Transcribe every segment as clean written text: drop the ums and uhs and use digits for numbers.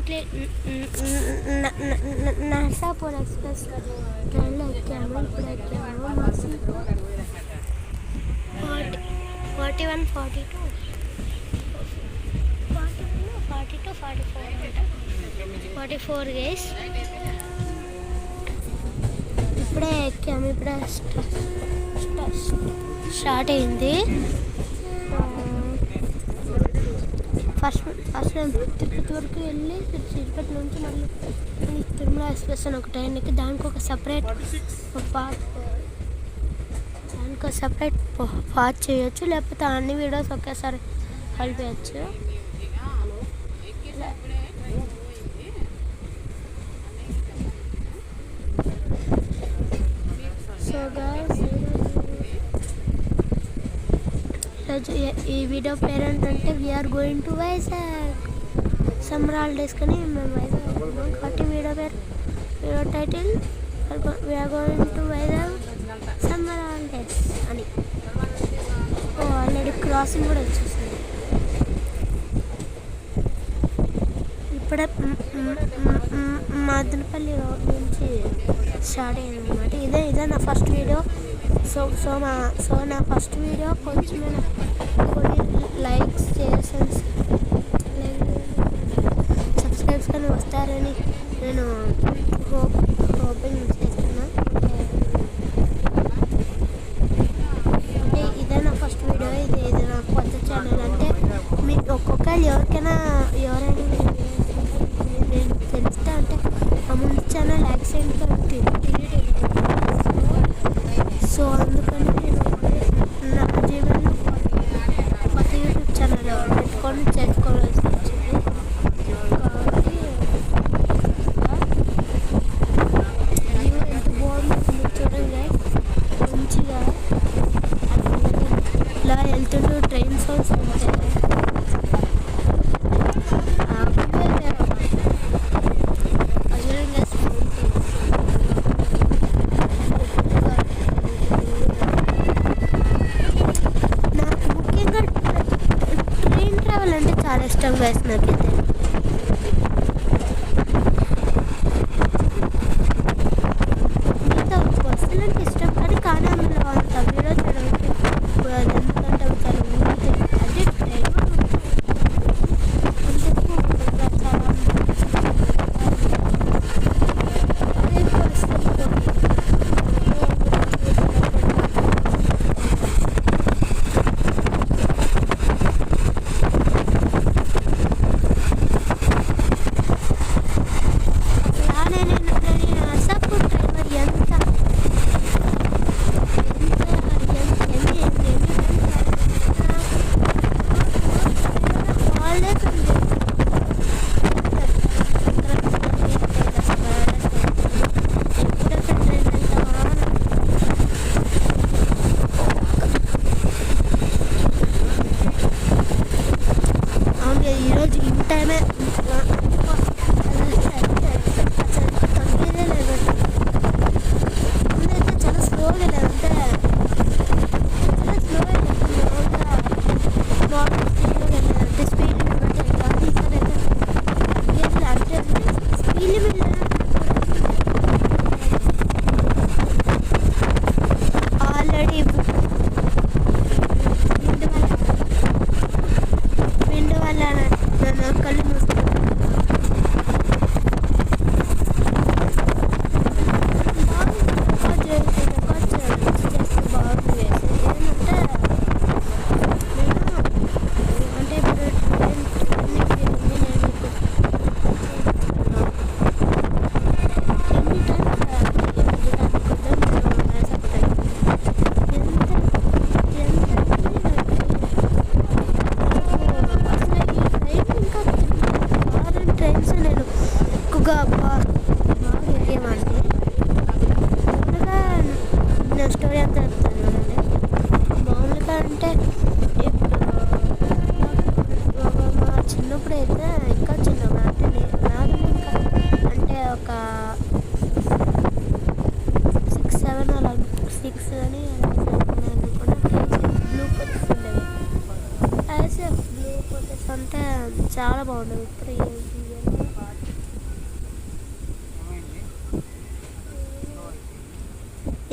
Recently Narsapur express ట్రైన్లో ఎక్కాము. ఇప్పుడు ఎక్కాము 41, 42, 44 అంట. 44 గైస్. ఇప్పుడే ఎక్కాము. ఇప్పుడే స్టార్ట్ అయింది. ఫస్ట్ మేము తిరుపతి వరకు వెళ్ళి తిరుపతి నుంచి మళ్ళీ తిరుమల ఎక్స్ప్రెస్ అని ఒక ట్రైన్ ఎక్కి దానికి ఒక సపరేట్ పార్ట్ చేయొచ్చు, లేకపోతే అన్ని వీడియోస్ ఒకేసారి కలిపేయచ్చు. సో గైస్, ఈ వీడియో పేరెంట్ అంటే we're going to Vizag summer holidays. కానీ మేము వైజాగ్ కాబట్టి video title we're going to Vizag summer holidays అని. ఆల్రెడీ క్రాసింగ్ కూడా వచ్చేసింది. ఇప్పుడే మదనపల్లి రోడ్ నుంచి స్టార్ట్ అయింది అనమాట. ఇదే నా ఫస్ట్ వీడియో. సో నా ఫస్ట్ వీడియో కొంచెం కొన్ని లైక్స్ చేసి సబ్స్క్రైబ్స్ కానీ వస్తారని నేను హోపింగ్ చేస్తున్నా. అంటే ఇదే నా ఫస్ట్ వీడియో. ఇది నా కొత్త ఛానల్. అంటే మీకు ఎవరైనా నేను తెలుస్తా అంటే ఆ ముందు ఛానల్ యాక్సిడెంట్గా డిలీట్ అయిపోయింది. సో అందుకని నేను నా జీవనంలో కొత్త యూట్యూబ్ ఛానల్ పెట్టుకొని చేసుకోవాల్సి వచ్చింది. కాబట్టి వ్యూ ఎంత బాగుంది చూడండి. మంచిగా ఇలా వెళ్తుంటూ ట్రైన్ సౌండ్స్ ఉంటాయి. చాలా ఇష్టం గైస్ నాకైతే. మిగతా బస్సులు అంటే ఇష్టం కానీ అందులో అంత వీడియో చేయడానికి ఎందుకంటే చాలా ఉంది. అదే ట్రైన్ ఈరోజు ఇన్ టైమే తగ్గేదే లేదు. ముందైతే చాలా స్లోగా లేదంటే చాలా స్లోగా వెళ్ళాలంటే స్పీడ్ లిమిట్ కానీ ఈసారి అయితే అంటే స్పీడ్ లిమిట్ ఆల్రెడీ విండ్ వల్ల నన్ను కళ్ళు మూసుకున్నాను. బాగుంది. ఏంటంటే బాగా ఎక్కేమండి. మామూలుగా నేను స్టోరీ అంతా చెప్తాను కదండి. మామూలుగా అంటే ఇప్పుడు మా చిన్నప్పుడు అయితే ఇంకా చిన్నప్పుడు అంటే నాకు ఇంకా అంటే ఒక 6, 7 అలా 6 అని కూడా బ్లూ కోటెస్ ఉండేవి. ఐఎస్ఎఫ్ బ్లూ కోటెస్ అంటే చాలా బాగుండేవి. ఇప్పుడు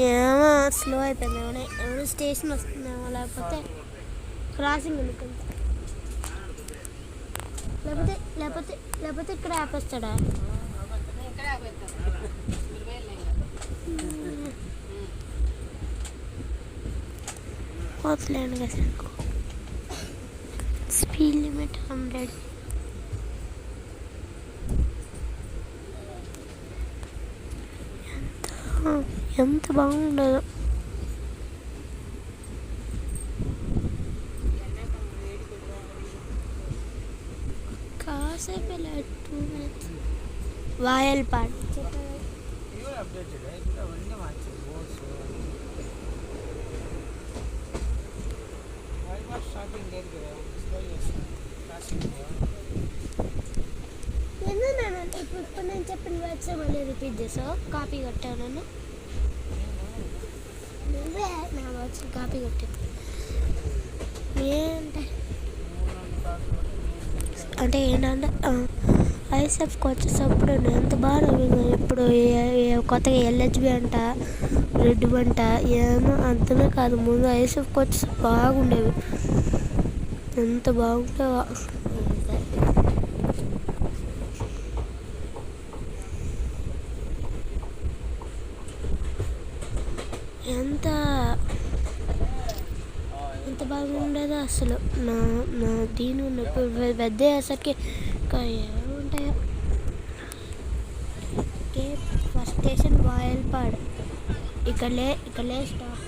ఏమో స్లో అయిపోయింది. ఏమైనా స్టేషన్ వస్తుందేమో, లేకపోతే క్రాసింగ్ అనుకుంటా. లేకపోతే లేకపోతే లేకపోతే ఇక్కడ ఆపేస్తాడా? పోతలేండి కదా. Speed limit 100. ఎంత బాగుండదు. కాసేపు 2 minutes. వాయల్పాడు ఎందుకంటే ఇప్పుడు నేను చెప్పిన వర్డ్స్ మళ్ళీ రిపీట్ చేసావు. కాపీ కొట్టావు నన్ను. నువ్వే నా వర్డ్స్ కాపీ కొట్టావు. అంటే ఏంటంటే ఐసెఫ్కి వచ్చేటప్పుడు ఎంత బాగా నవ్వింది. ఇప్పుడు కొత్తగా ఎల్హెచ్బి అంట, రెడ్ అంట, ఏమో అంతమే కాదు. ముందు ఐసెఫ్కి వచ్చి బాగుండేవి. ఎంత బాగుంటావో. ఎంత బాగుండేదో అసలు. నా దీని ఉన్నప్పుడు పెద్ద అసలుకి ఏముంటాయో. Okay, first station Vayalpadu. ఇక్కడలే స్టాప్.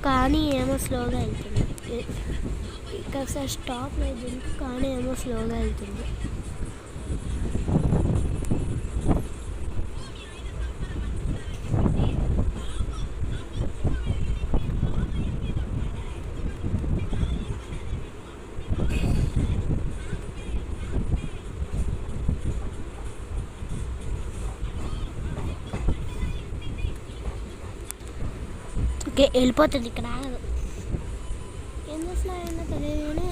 కానీ ఏమో స్లోగా వెళ్తుంది. ఇక్కడ సార్ స్టాప్ లేదు, కానీ ఏమో స్లోగా వెళ్తుంది. ఓకే, వెళ్ళిపోతుంది. ఇక్కడ ఆగదు. ఏం చేసినా ఏమో తెలియదు కానీ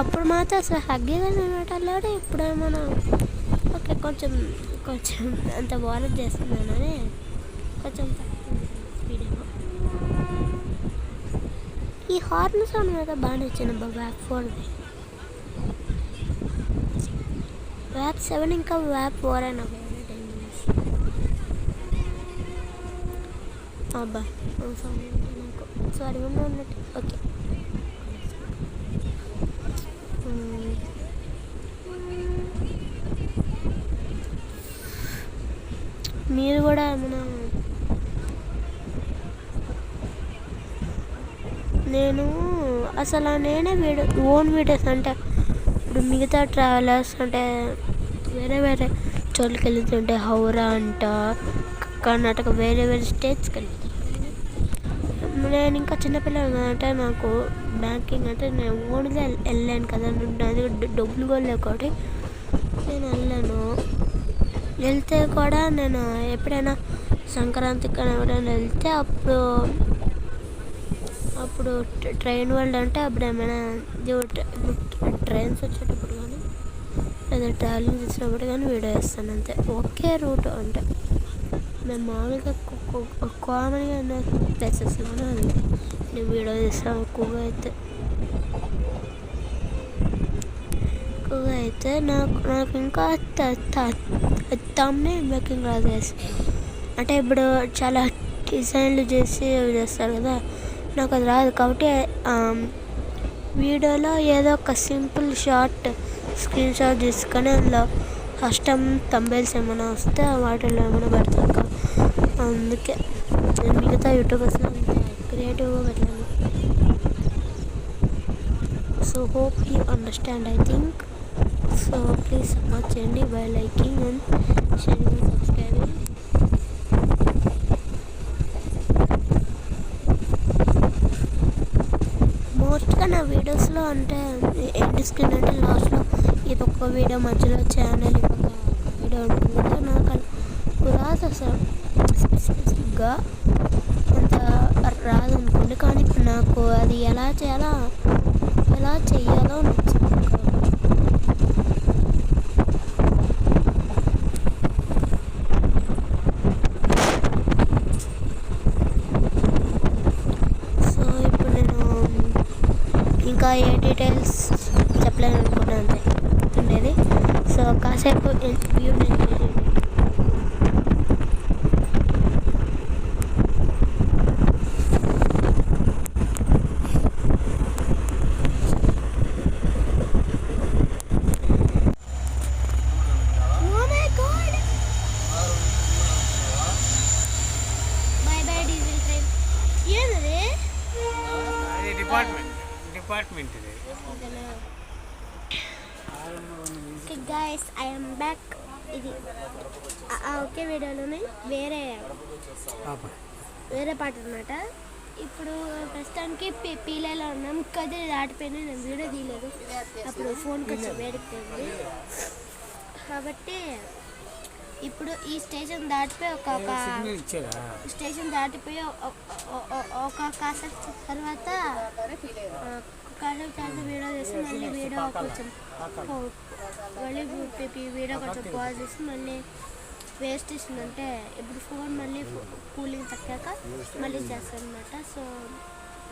అప్పుడు మాత్రం అసలు హగ్గేదని అనమాట. ఇప్పుడు మనం ఓకే కొంచెం అంత బాలెట్ చేస్తున్నానని కొంచెం స్పీడ్ ఏమో. ఈ హార్న్ సౌండ్ మీద బాగా నచ్చింది. వ్యాప్ 4ది. వ్యాప్ 7 ఇంకా వ్యాప్ 4 అయినా ఫేవరెట్ ఎంజిన్స్. అబ్బా సౌండ్ నాకు సారీ ఉన్నట్టు. ఓకే, మీరు కూడా ఏమైనా నేనే ఓన్ వీడియోస్ అంటే ఇప్పుడు మిగతా ట్రావెలర్స్ అంటే వేరే చోట్లకి వెళ్తుంటే హౌరా అంట, కర్ణాటక వేరే స్టేట్స్కి వెళ్తాను. నేను ఇంకా చిన్నపిల్లలు అంటే నాకు బ్యాంకింగ్ అంటే నేను ఓన్గా వెళ్ళాను కదా. అది డబ్బులు కూడా లేకపోతే నేను వెళ్ళాను. వెళ్తే కూడా నేను ఎప్పుడైనా సంక్రాంతికి ఎవరైనా వెళ్తే అప్పుడు ట్రైన్ వరల్డ్ అంటే అప్పుడు ఏమైనా ట్రైన్స్ వచ్చేటప్పుడు కానీ లేదా ట్రావెలింగ్ చేసినప్పుడు కానీ వీడియో వేస్తాను అంతే. ఒకే రూట్ అంటే మేము మామూలుగా కామన్గా ఉన్న ప్లేసెస్లోనే నేను వీడియో చేస్తాను. ఎక్కువగా అయితే నాకు ఇంకా తమ్నే మేకింగ్ రాదు గైస్. అంటే ఇప్పుడు చాలా డిజైన్లు చేసి చేస్తారు కదా, నాకు అది రాదు. కాబట్టి వీడియోలో ఏదో ఒక సింపుల్ షార్ట్ స్క్రీన్ షాట్ తీసుకొని అందులో కస్టమ్ థంబ్నెయిల్స్ ఏమైనా వస్తే వాటిల్లో ఏమైనా పెడతాను. అందుకే నేను మిగతా యూట్యూబర్స్లో అంత క్రియేటివ్గా పెట్టాను. So hope you understand I think. So please support చేయండి by liking and sharing and subscribing. మోస్ట్గా నా వీడియోస్లో అంటే ఎండ్ స్క్రీన్ అంటే లాస్ట్లో ఇది ఒక్క వీడియో మధ్యలో ఛానల్ ఒక వీడియో ఉంటుంది కదా. నాకు రాదు అసలు స్పెసిఫిక్గా అంత రాదు అనుకోండి. కానీ ఇప్పుడు నాకు అది ఎలా చెయ్యాలో నచ్చింది. ఇంకా ఏ డీటెయిల్స్ చెప్పలేను అనుకున్నాను అంతే ఉండేది. సో కాసేపు వ్యూ డిపార్ట్మెంట్ ఇది. Okay guys, I am back. ఇది ఒకే వీడియోలోనే వేరే పాట అనమాట. ఇప్పుడు ప్రస్తుతానికి పీలేలో ఉన్నాం. కదిరి దాటిపోయినా నేను వీడియో తీయలేదు, అప్పుడు ఫోన్కి వచ్చి వేడిపోయింది. కాబట్టి ఇప్పుడు ఈ స్టేషన్ దాటిపోయి ఒక కాసేపు తర్వాత వీడియో చేసి మళ్ళీ వీడియో కొంచెం పాజ్ చేసి మళ్ళీ వేస్ట్ ఇస్తుందంటే ఇప్పుడు ఫోన్ మళ్ళీ కూలింగ్ తగ్గాక మళ్ళీ చేస్తాను అనమాట. సో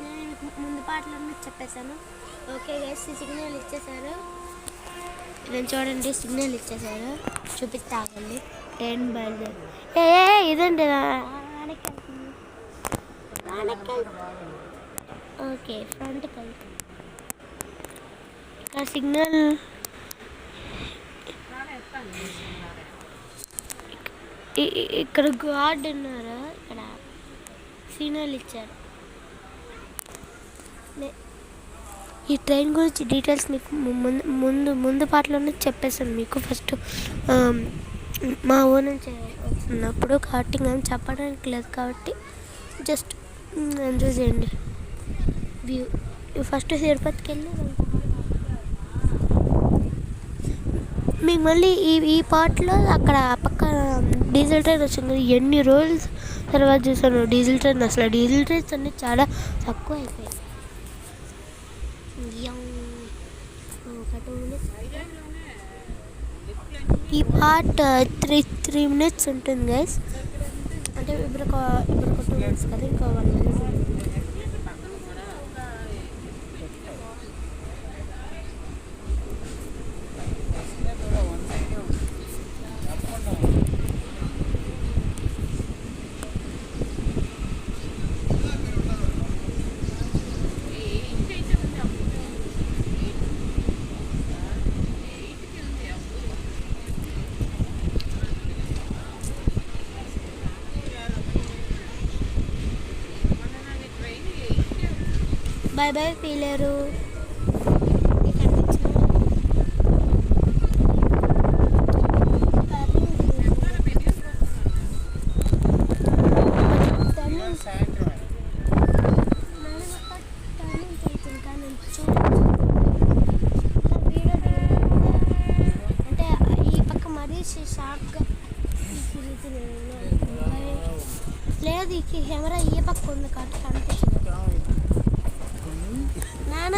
నేను ముందు పాటలన్నీ చెప్పేశాను. ఓకే గైస్, సిగ్నల్ ఇచ్చేసారు. నేను చూడండి, సిగ్నల్ ఇచ్చేసారు. చూపిస్తాగండి. ట్రైన్ బయలుదేరి ఇదండి ఓకే ఫ్రంట్కి వెళ్తాం. ఇక్కడ సిగ్నల్ ఇక్కడ గార్డ్ ఉన్నారు. ఇక్కడ సిగ్నల్ ఇచ్చారు. ఈ ట్రైన్ గురించి డీటెయిల్స్ మీకు ముందు పాటలోనే చెప్పేసాను మీకు. ఫస్ట్ మా ఊరు నుంచి వస్తున్నప్పుడు కాబట్టి ఏం చెప్పడానికి లేదు, కాబట్టి జస్ట్ ఎంజాయ్ చేయండి వ్యూ. ఫస్ట్ తిరుపతికి వెళ్ళి మీకు మళ్ళీ ఈ పాటలో అక్కడ పక్క డీజిల్ ట్రైన్ వచ్చింది. ఎన్ని రోజుల తర్వాత చూసాను డీజిల్ ట్రైన్. అసలు డీజిల్ ట్రైన్స్ అన్నీ చాలా తక్కువ అయిపోయాయి. ఈ పార్ట్ 3 minutes ఉంటుంది గైస్. అంటే ఇప్పుడు ఒక 2 minutes కదా, ఇంకో 1 minute ఉంటుంది. Bye bye Pileru. అంటే ఈ పక్క మరీ షార్ప్గా లేదు. ఈ కెమెరా ఈ పక్క ఉంది కాబట్టి కనిపిస్తుంది. నాన్న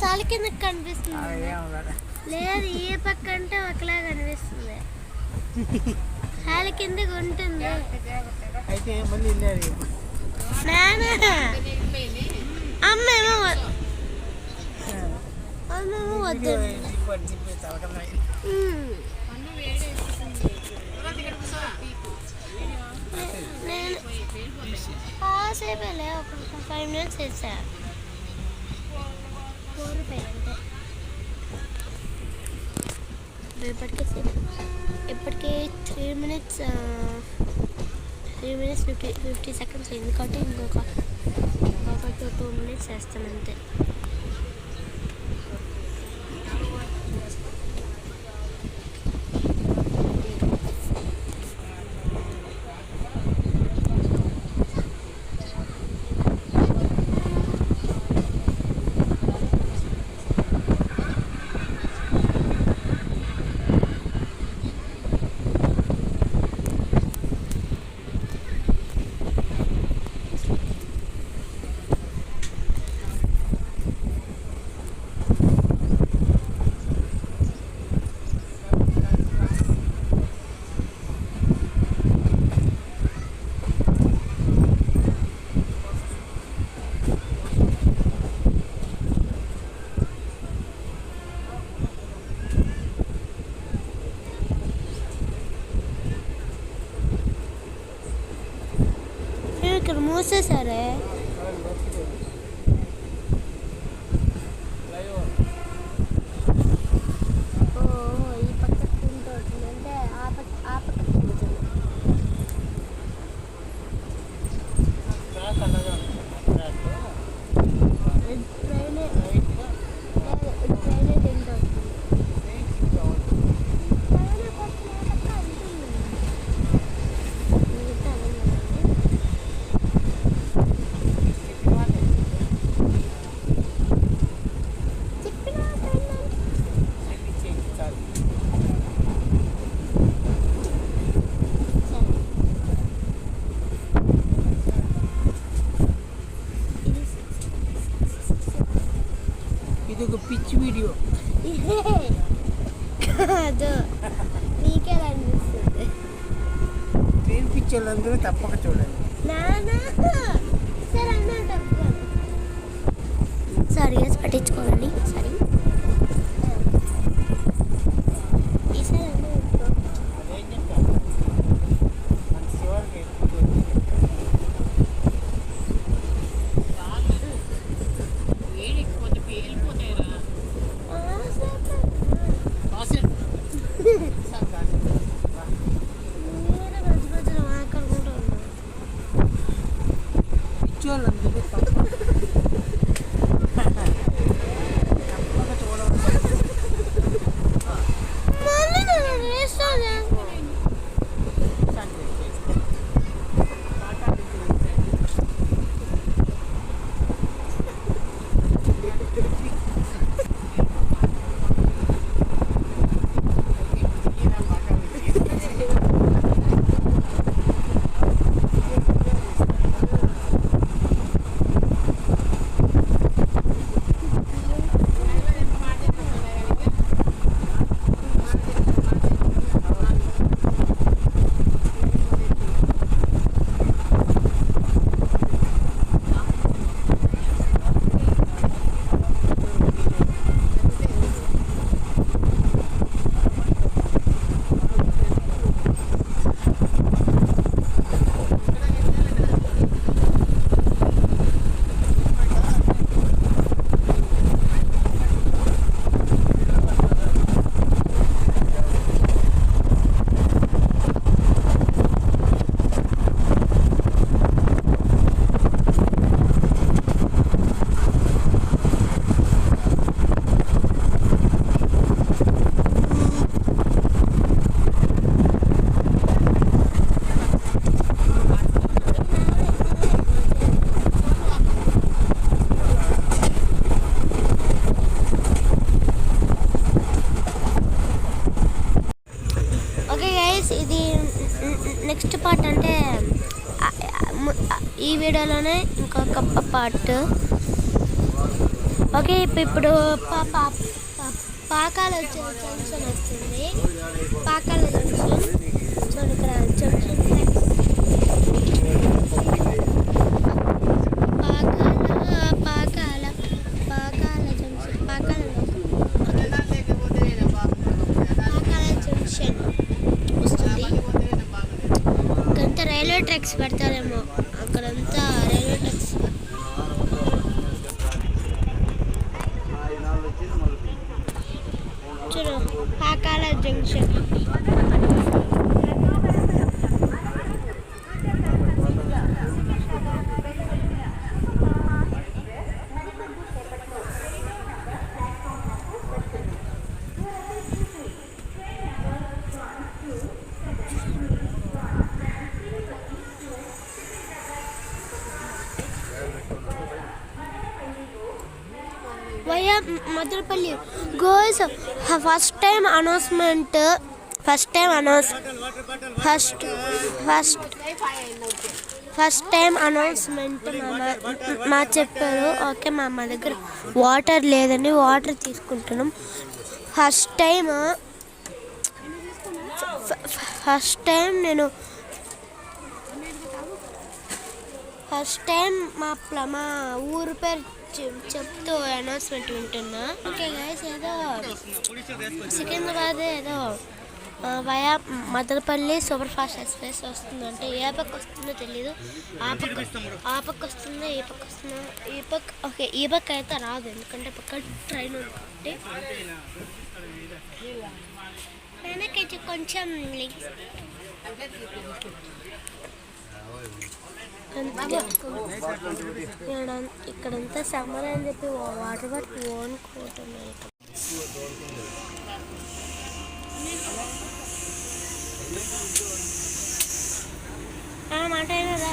తల కింద కనిపిస్తుంది. లేదు, ఏ పక్క అంటే ఒకలా కనిపిస్తుంది. తల కిందకి ఉంటుంది. నాన్న అమ్మేమో వద్దు. నేను కాసేపే ఒక 5 minutes వేసా. ఇప్పటికే 3 minutes 50 seconds అయింది కాబట్టి ఇంకొక 2 minutes వేస్తాను అంతే. ఇక్కడ మూసేసారే. ఓహో ఈ పక్క తింటుంది అంటే ఆ పక్క తింటుంది. ట్రైనే ట్రైనే తింటుంది. ఇది ఒక పిచ్చి వీడియో కాదు, మీకే అనిపిస్తుంది. ట్రైన్ పిక్చర్లు అందరూ తప్పక చూడండి. నానా సరే అన్నట్టు సారీ గైస్, పట్టించుకోండి. సారీ ఈసారి అదేం చెప్తాను మన శివారికి పిచ్చోళ్ళందరూ తప్పక చూడవచ్చు. ఓకే గైస్, ఇది నెక్స్ట్ పార్ట్ అంటే ఈ వీడియోలోనే ఇంకొక పార్ట్. ఓకే ఇప్పుడు పాకాల జంక్షన్ వస్తుంది. పాకాల జంక్షన్ చూడండి, ఇక్కడ junction Pakala junction Pakala junction వస్తుంది. ఇకంతా రైల్వే ట్రాక్స్ పెడతారేమో, అక్కడంతా రైల్వే ట్రాక్స్. చూడు Pakala junction. Via Madanapalle goals first time announcement మా చెప్పారు. ఓకే, మా అమ్మ దగ్గర వాటర్ లేదండి, వాటర్ తీసుకుంటున్నాం. ఫస్ట్ టైం మా ఊరు పేరు చెప్తూ అనౌన్స్మెంట్ వింటున్నా. ఓకే గైస్, ఏదో సికింద్రాబాద్ ఏదో via Madanapalle super fast express వస్తుంది. అంటే ఏ పక్క వస్తుందో తెలీదు. ఆ పక్క వస్తుందో ఈ పక్క వస్తుందో. ఓకే ఈ పక్క అయితే రాదు, ఎందుకంటే పక్క ట్రైన్ ఉంది కాబట్టి. వెనకైతే కొంచెం ఇక్కడంతా సమ్మర్ అని చెప్పి వాటర్ బాటిల్ ఓనుకోవటం మాట అయినదా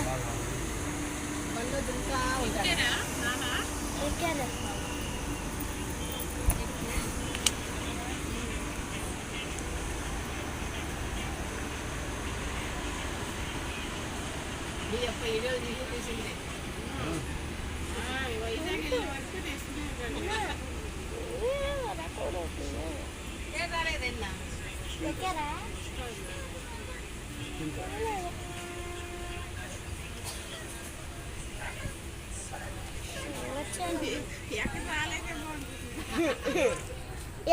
ఎక్కారా?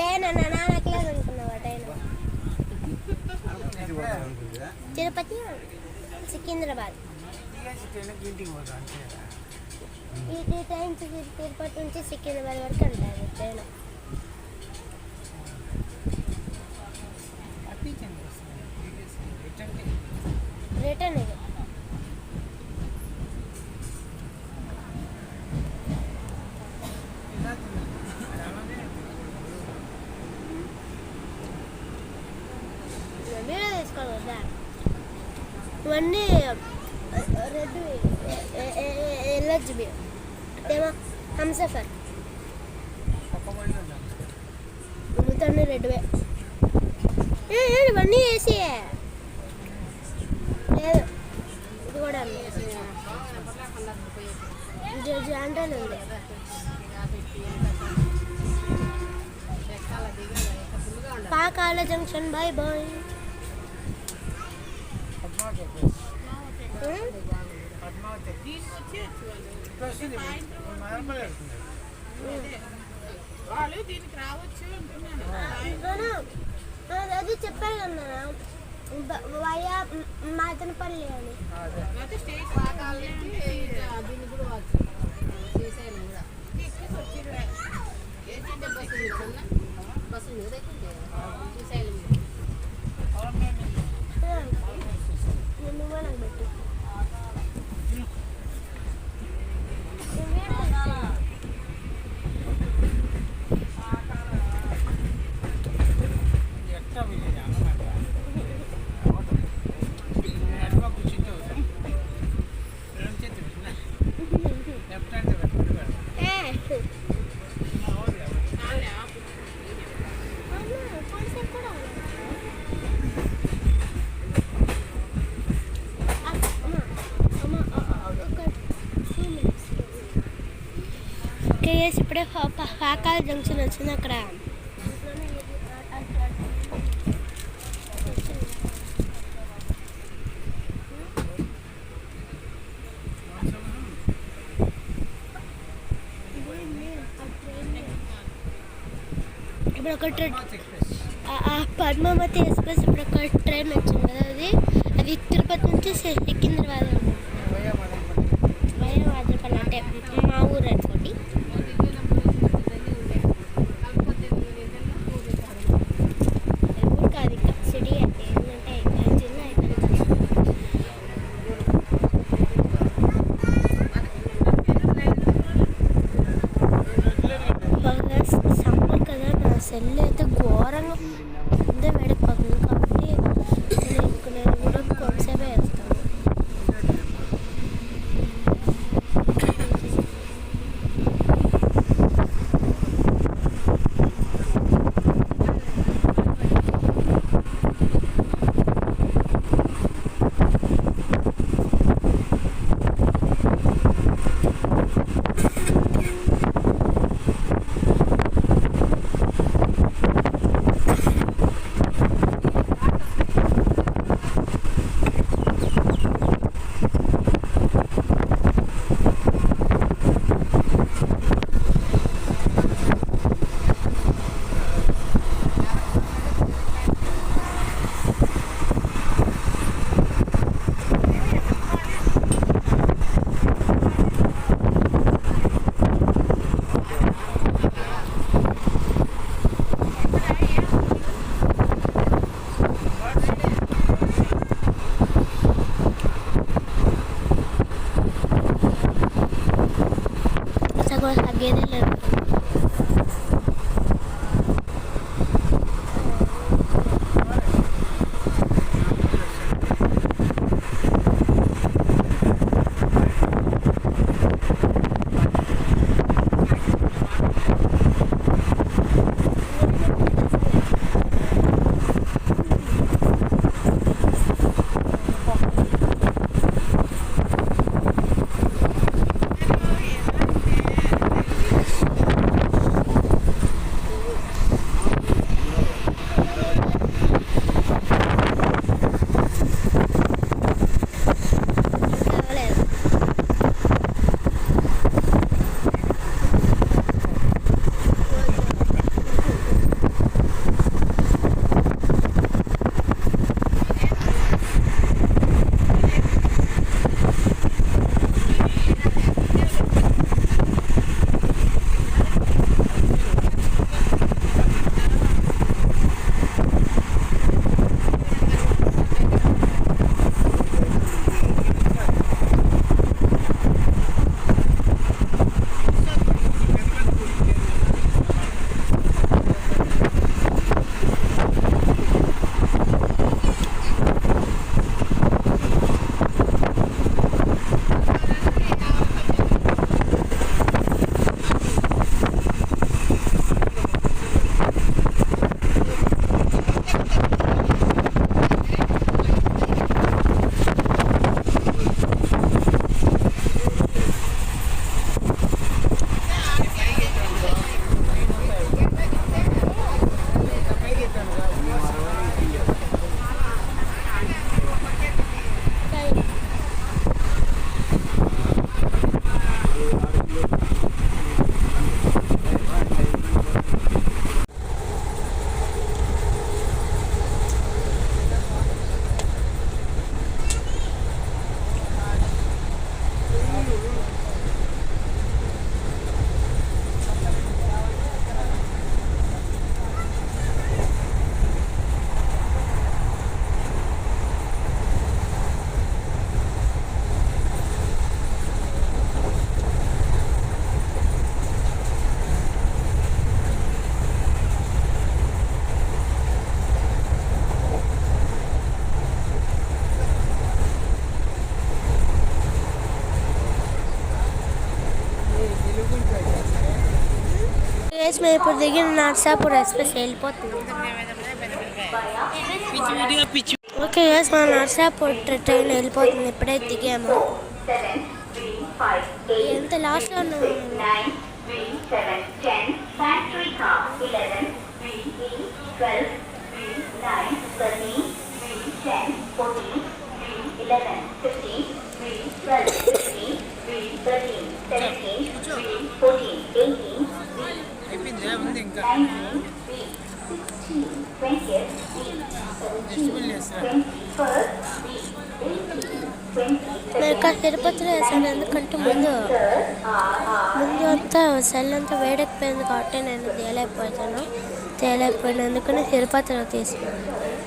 ఏనన్నా నాన్నట్లేదు అనుకున్నావాట. తిరుపతి సికింద్రాబాద్ ఈ టైం తిరుపతి నుంచి సికింద్రాబాద్ వరకు అంటారు ట్రైన్. రిటర్న్ ఇది వీడియో తీసుకోవాలి కదా. ఇవన్నీ రెడ్ ఎల్హెచ్బి ఏమో హంసఫర్ అమ్ముతాన్ని రెడ్వే. ఇవన్నీ వేసి లేదు, ఇది కూడా జాంటాలు ఉంది. Pakala junction bye bye. అది చెప్పాను కదా వయా మదనపల్లి అని. ఇప్పుడే పాకాల జంక్షన్ వచ్చింది. అక్కడ ఇప్పుడు ఒక ట్రైన్ పద్మావతి ఎక్స్ప్రెస్ ఇప్పుడు ఒక ట్రైన్ వచ్చింది కదా, అది తిరుపతి నుంచి సికింద్రాబాద్ వయా మదనపల్లి అంటే మా ఊరు అనుకోండి. కాదు ఇంకా సిటీ అంటే ఏంటంటే జిల్లా సమ్మర్ కదా. నా సెల్ అయితే ఘోరంగా ముందే వేడిపోతుంది కాబట్టి నేను కూడా కొంతసేపే వేస్తాను. కూడా తగ్గేదే లేదు. అవ్వలేదు. మేము ఇప్పుడు దిగిన నర్సాపూర్ ఎక్స్ప్రెస్ వెళ్ళిపోతుంది. ఓకే గైస్, మన నర్సాపూర్ ట్రైన్ వెళ్ళిపోతుంది. ఇప్పుడే దిగాము. ఎంత లాస్ట్లో ఉన్నాము. 9, 3, 7, 10, factory car, 11, 3, 12, 3, 9, 13, 3, 10, 14, 3, 11, 15, 3, 12, 15, 3, 13, 17, 3, 14, 18, 19, 3, 16, 20, 17, 21, 20, నేను ఇక్కడ తిరుపతిలో వేసాను. ఎందుకంటే ముందు అంతా సెల్ అంతా వేడెక్కిపోయింది కాబట్టి నేను తేలేకపోయాను. అందుకని తిరుపతిలో తీసుకున్నాను.